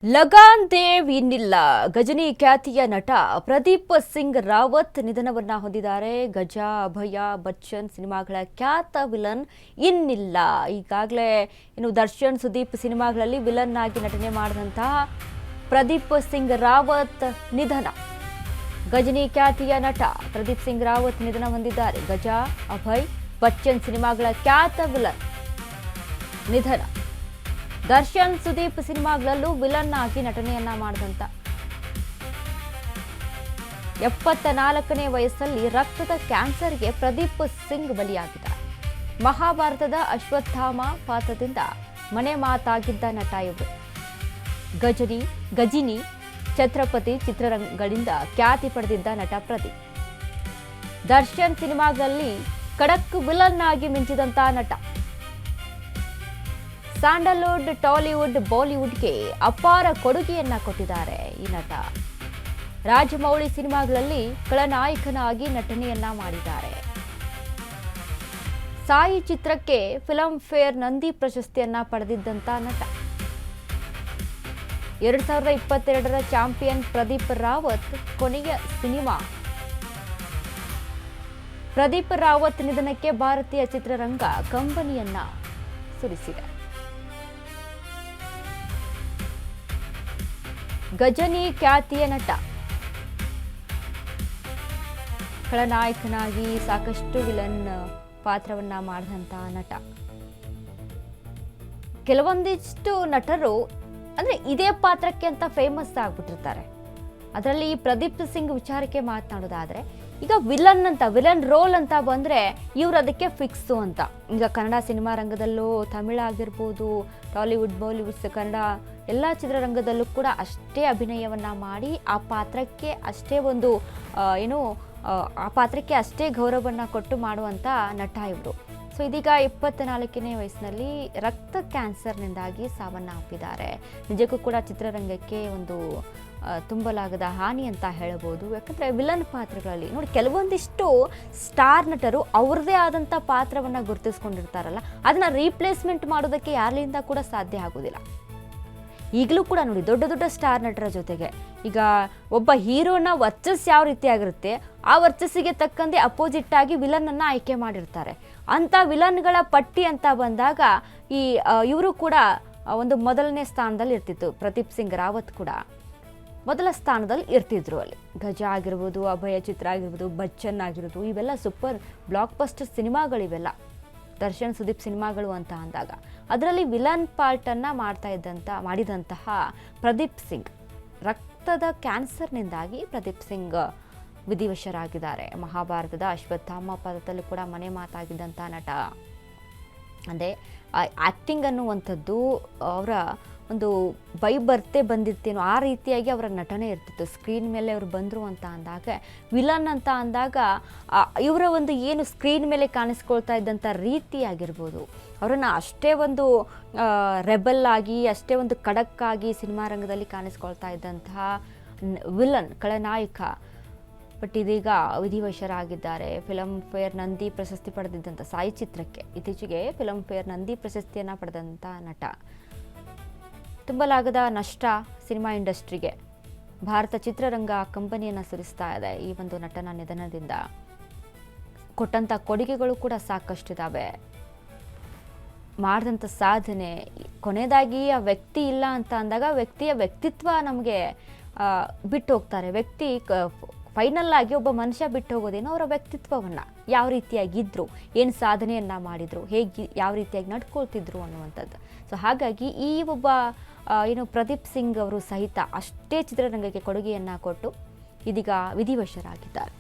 ಲಗಾನ್ ದೇವ್ ಇನ್ನಿಲ್ಲ. ಗಜನಿ ಖ್ಯಾತಿಯ ನಟ ಪ್ರದೀಪ್ ಸಿಂಗ್ ರಾವತ್ ನಿಧನವನ್ನ ಹೊಂದಿದ್ದಾರೆ. ಗಜ, ಅಭಯ, ಬಚ್ಚನ್ ಸಿನಿಮಾಗಳ ಖ್ಯಾತ ವಿಲನ್ ಇನ್ನಿಲ್ಲ. ಈಗಾಗಲೇ ದರ್ಶನ್, ಸುದೀಪ್ ಸಿನಿಮಾಗಳಲ್ಲಿ ವಿಲನ್ ಆಗಿ ನಟನೆ ಮಾಡಿದಂತಹ ಪ್ರದೀಪ್ ಸಿಂಗ್ ರಾವತ್ ನಿಧನ. ಗಜನಿ ಖ್ಯಾತಿಯ ನಟ ಪ್ರದೀಪ್ ಸಿಂಗ್ ರಾವತ್ ನಿಧನ ಹೊಂದಿದ್ದಾರೆ. ಗಜ, ಅಭಯ್, ಬಚ್ಚನ್ ಸಿನಿಮಾಗಳ ಖ್ಯಾತ ವಿಲನ್ ನಿಧನ. ದರ್ಶನ್, ಸುದೀಪ್ ಸಿನಿಮಾಗಳಲ್ಲೂ ವಿಲನ್ ಆಗಿ ನಟನೆಯನ್ನ ಮಾಡಿದಂತ 74ನೇ ವಯಸ್ಸಲ್ಲಿ ರಕ್ತದ ಕ್ಯಾನ್ಸರ್ಗೆ ಪ್ರದೀಪ್ ಸಿಂಗ್ ಬಲಿಯಾಗಿದ್ದಾರೆ. ಮಹಾಭಾರತದ ಅಶ್ವತ್ಥಾಮ ಪಾತ್ರದಿಂದ ಮನೆ ಮಾತಾಗಿದ್ದ ನಟ ಇವರು. ಗಜಿನಿ, ಛತ್ರಪತಿ ಚಿತ್ರರಂಗಗಳಿಂದ ಖ್ಯಾತಿ ಪಡೆದಿದ್ದ ನಟ ಪ್ರದೀಪ್. ದರ್ಶನ್ ಸಿನಿಮಾಗಳಲ್ಲಿ ಖಡಕ್ ವಿಲನ್ ಆಗಿ ಮಿಂಚಿದಂತ ನಟ. ಸ್ಯಾಂಡಲ್ವುಡ್, ಟಾಲಿವುಡ್, ಬಾಲಿವುಡ್ಗೆ ಅಪಾರ ಕೊಡುಗೆಯನ್ನ ಕೊಟ್ಟಿದ್ದಾರೆ ಈ ನಟ. ರಾಜಮೌಳಿ ಸಿನಿಮಾಗಳಲ್ಲಿ ಖಳನಾಯಕನಾಗಿ ನಟನೆಯನ್ನ ಮಾಡಿದ್ದಾರೆ. ಸಾಯಿ ಚಿತ್ರಕ್ಕೆ ಫಿಲ್ಮ್ ಫೇರ್ ನಂದಿ ಪ್ರಶಸ್ತಿಯನ್ನ ಪಡೆದಿದ್ದಂತ ನಟ. 2022ರ ಚಾಂಪಿಯನ್ ಪ್ರದೀಪ್ ರಾವತ್ ಕೊನೆಯ ಸಿನಿಮಾ. ಪ್ರದೀಪ್ ರಾವತ್ ನಿಧನಕ್ಕೆ ಭಾರತೀಯ ಚಿತ್ರರಂಗ ಕಂಬನಿಯನ್ನ ಸುರಿಸಿದೆ. ಗಜನಿ ಖ್ಯಾತಿಯ ನಟ, ಖಳನಾಯಕನಾಗಿ ಸಾಕಷ್ಟು ವಿಲನ್ ಪಾತ್ರವನ್ನ ಮಾಡಿದಂತಹ ನಟ. ಕೆಲವೊಂದಿಷ್ಟು ನಟರು ಅಂದ್ರೆ ಇದೇ ಪಾತ್ರಕ್ಕೆ ಅಂತ ಫೇಮಸ್ ಆಗ್ಬಿಟ್ಟಿರ್ತಾರೆ. ಅದರಲ್ಲಿ ಪ್ರದೀಪ್ ಸಿಂಗ್ ವಿಚಾರಕ್ಕೆ ಮಾತನಾಡೋದಾದ್ರೆ, ಈಗ ವಿಲನ್ ರೋಲ್ ಅಂತ ಬಂದ್ರೆ ಇವ್ರು ಅದಕ್ಕೆ ಫಿಕ್ಸು ಅಂತ. ಈಗ ಕನ್ನಡ ಸಿನಿಮಾ ರಂಗದಲ್ಲೂ, ತಮಿಳು ಆಗಿರ್ಬೋದು, ಟಾಲಿವುಡ್, ಬಾಲಿವುಡ್, ಕನ್ನಡ ಎಲ್ಲ ಚಿತ್ರರಂಗದಲ್ಲೂ ಕೂಡ ಅಷ್ಟೇ ಅಭಿನಯವನ್ನ ಮಾಡಿ ಆ ಪಾತ್ರಕ್ಕೆ ಅಷ್ಟೇ ಒಂದು ಆ ಪಾತ್ರಕ್ಕೆ ಅಷ್ಟೇ ಗೌರವವನ್ನು ಕೊಟ್ಟು ಮಾಡುವಂಥ ನಟ ಇವರು. ಸೊ ಇದೀಗ 24ನೇ ವಯಸ್ಸಿನಲ್ಲಿ ರಕ್ತ ಕ್ಯಾನ್ಸರ್ನಿಂದಾಗಿ ಸಾವನ್ನಪ್ಪಿದ್ದಾರೆ. ನಿಜಕ್ಕೂ ಕೂಡ ಚಿತ್ರರಂಗಕ್ಕೆ ಒಂದು ತುಂಬಲಾಗದ ಹಾನಿ ಅಂತ ಹೇಳ್ಬೋದು. ಯಾಕಂದರೆ ವಿಲನ್ ಪಾತ್ರಗಳಲ್ಲಿ ನೋಡಿ, ಕೆಲವೊಂದಿಷ್ಟು ಸ್ಟಾರ್ ನಟರು ಅವ್ರದ್ದೇ ಆದಂಥ ಪಾತ್ರವನ್ನು ಗುರುತಿಸ್ಕೊಂಡಿರ್ತಾರಲ್ಲ, ಅದನ್ನು ರೀಪ್ಲೇಸ್ಮೆಂಟ್ ಮಾಡೋದಕ್ಕೆ ಯಾರಿಂದ ಕೂಡ ಸಾಧ್ಯ ಆಗೋದಿಲ್ಲ. ಈಗಲೂ ಕೂಡ ನೋಡಿ, ದೊಡ್ಡ ದೊಡ್ಡ ಸ್ಟಾರ್ ನಟರ ಜೊತೆಗೆ ಈಗ ಒಬ್ಬ ಹೀರೋನ ವರ್ಚಸ್ ಯಾವ ರೀತಿಯಾಗಿರುತ್ತೆ, ಆ ವರ್ಚಸ್ಸಿಗೆ ತಕ್ಕಂತೆ ಅಪೋಸಿಟ್ ಆಗಿ ವಿಲನ್ನನ್ನು ಆಯ್ಕೆ ಮಾಡಿರ್ತಾರೆ. ಅಂಥ ವಿಲನ್ಗಳ ಪಟ್ಟಿ ಅಂತ ಬಂದಾಗ ಇವರು ಕೂಡ ಒಂದು ಮೊದಲನೇ ಸ್ಥಾನದಲ್ಲಿ ಇರ್ತಿತ್ತು. ಪ್ರದೀಪ್ ಸಿಂಗ್ ರಾವತ್ ಕೂಡ ಮೊದಲ ಸ್ಥಾನದಲ್ಲಿ ಇರ್ತಿದ್ರು. ಅಲ್ಲಿ ಗಜ ಆಗಿರ್ಬೋದು, ಅಭಯ ಚಿತ್ರ ಆಗಿರ್ಬೋದು, ಬಚ್ಚನ್ ಆಗಿರ್ಬೋದು, ಇವೆಲ್ಲ ಸೂಪರ್ ಬ್ಲಾಕ್ ಬಸ್ಟರ್ ಸಿನಿಮಾಗಳಿವೆಲ್ಲ. ದರ್ಶನ್, ಸುದೀಪ್ ಸಿನಿಮಾಗಳು ಅಂತ ಅಂದಾಗ ಅದರಲ್ಲಿ ವಿಲನ್ ಪಾರ್ಟನ್ನು ಮಾಡಿದಂತಹ ಪ್ರದೀಪ್ ಸಿಂಗ್ ರಕ್ತದ ಕ್ಯಾನ್ಸರ್ನಿಂದಾಗಿ ಪ್ರದೀಪ್ ಸಿಂಗ್ ವಿಧಿವಶರಾಗಿದ್ದಾರೆ. ಮಹಾಭಾರತದ ಅಶ್ವತ್ಥಾಮ ಪಾತ್ರದಲ್ಲೂ ಕೂಡ ಮನೆ ಮಾತಾಗಿದ್ದಂಥ ನಟ. ಅಂದರೆ ಆ್ಯಕ್ಟಿಂಗ್ ಅನ್ನುವಂಥದ್ದು ಅವರ ಒಂದು ಬರ್ತೆ ಬಂದಿರ್ತೇನೋ ಆ ರೀತಿಯಾಗಿ ಅವರ ನಟನೆ ಇರ್ತಿತ್ತು. ಸ್ಕ್ರೀನ್ ಮೇಲೆ ಅವರು ಬಂದರು ಅಂತ ಅಂದಾಗ, ವಿಲನ್ ಅಂತ ಅಂದಾಗ ಇವರ ಒಂದು ಏನು ಸ್ಕ್ರೀನ್ ಮೇಲೆ ಕಾಣಿಸ್ಕೊಳ್ತಾ ಇದ್ದಂಥ ರೀತಿ ಆಗಿರ್ಬೋದು, ಅವರನ್ನು ಅಷ್ಟೇ ಒಂದು ರೆಬಲ್ ಆಗಿ, ಅಷ್ಟೇ ಒಂದು ಖಡಕ್ ಆಗಿ ಸಿನಿಮಾ ರಂಗದಲ್ಲಿ ಕಾಣಿಸ್ಕೊಳ್ತಾ ಇದ್ದಂತಹ ವಿಲನ್, ಖಳನಾಯಕ. ಬಟ್ ಇದೀಗ ವಿಧಿವಶರಾಗಿದ್ದಾರೆ. ಫಿಲಮ್ ಫೇರ್ ನಂದಿ ಪ್ರಶಸ್ತಿ ಪಡೆದಿದ್ದಂಥ ಸಾಯಿ ಚಿತ್ರಕ್ಕೆ ಇತ್ತೀಚೆಗೆ ಫಿಲಮ್ ಫೇರ್ ನಂದಿ ಪ್ರಶಸ್ತಿಯನ್ನು ಪಡೆದಂಥ ನಟ. ತುಂಬಲಾಗದ ನಷ್ಟ ಸಿನಿಮಾ ಇಂಡಸ್ಟ್ರಿಗೆ. ಭಾರತ ಚಿತ್ರರಂಗ ಕಂಬನಿಯನ್ನು ಸುರಿಸ್ತಾ ಇದೆ ಈ ಒಂದು ನಟನ ನಿಧನದಿಂದ. ಕೊಟ್ಟಂಥ ಕೊಡುಗೆಗಳು ಕೂಡ ಸಾಕಷ್ಟಿದ್ದಾವೆ, ಮಾಡಿದಂಥ ಸಾಧನೆ. ಕೊನೆಯದಾಗಿ ಆ ವ್ಯಕ್ತಿ ಇಲ್ಲ ಅಂತ ಅಂದಾಗ ವ್ಯಕ್ತಿಯ ವ್ಯಕ್ತಿತ್ವ ನಮಗೆ ಬಿಟ್ಟು ಹೋಗ್ತಾರೆ. ವ್ಯಕ್ತಿ ಫೈನಲ್ ಆಗಿ ಒಬ್ಬ ಮನುಷ್ಯ ಬಿಟ್ಟು ಹೋಗೋದೇನೋ ಅವರ ವ್ಯಕ್ತಿತ್ವವನ್ನು, ಯಾವ ರೀತಿಯಾಗಿದ್ದರು, ಏನು ಸಾಧನೆಯನ್ನು ಮಾಡಿದರು, ಯಾವ ರೀತಿಯಾಗಿ ನಡ್ಕೊಳ್ತಿದ್ರು ಅನ್ನುವಂಥದ್ದು. ಸೊ ಹಾಗಾಗಿ ಈ ಒಬ್ಬ ಪ್ರದೀಪ್ ಸಿಂಗ್ ಅವರು ಸಹಿತ ಅಷ್ಟೇ ಚಿತ್ರರಂಗಕ್ಕೆ ಕೊಡುಗೆಯನ್ನು ಕೊಟ್ಟು ಇದೀಗ ವಿಧಿವಶರಾಗಿದ್ದಾರೆ.